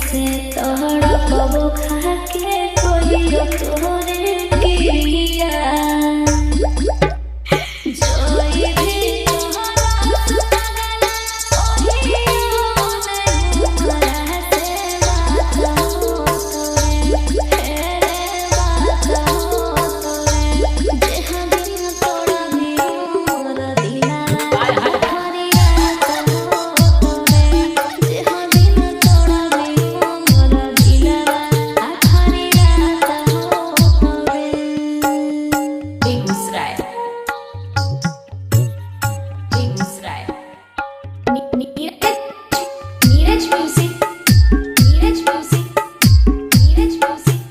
से तोहरा कबो खा के कोई तोहरे किरिया जोई भी तोहरा लगला ओहियो में हमरा से बात हो तोरे हे रे बात हो तोरे देह दिन तोड़ा भी मोर दिला हरिया हो तोरे देह दिन तोड़ा भी मोर दिला हरिया हो तोरे Begusarai Begusarai Neeraj music Neeraj music Neeraj music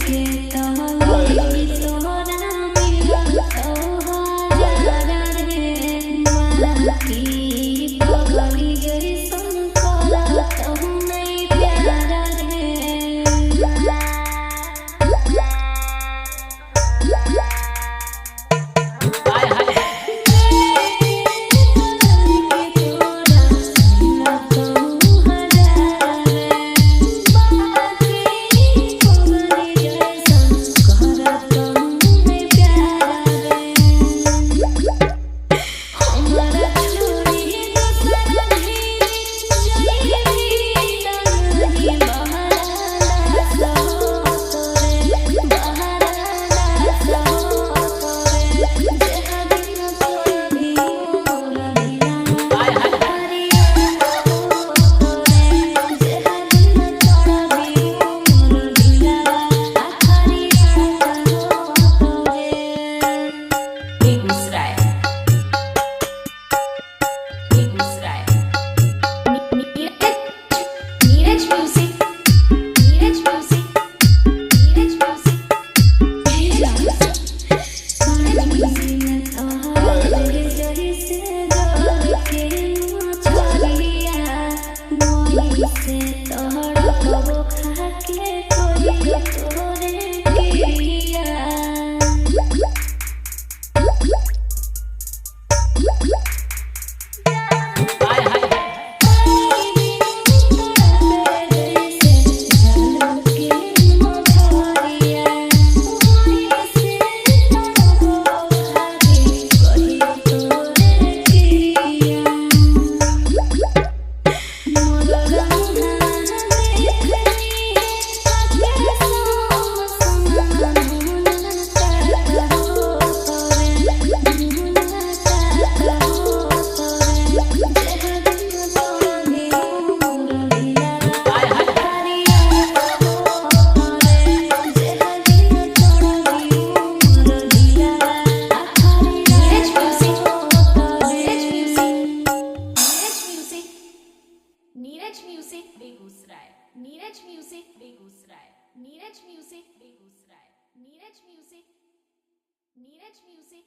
से तोहरी सोना मिला तोहरा रे माकी पगली जैसन करा तहु नहीं प्यारा रे Begusarai Begusarai Neeraj music Neeraj music Neeraj music तोहरे जैसे डर के मछलिया मोही से तोहरा कबो खा के कोई तोहरे किरिया Neeraj music Begusarai Neeraj music Begusarai Neeraj music Begusarai Neeraj music Neeraj music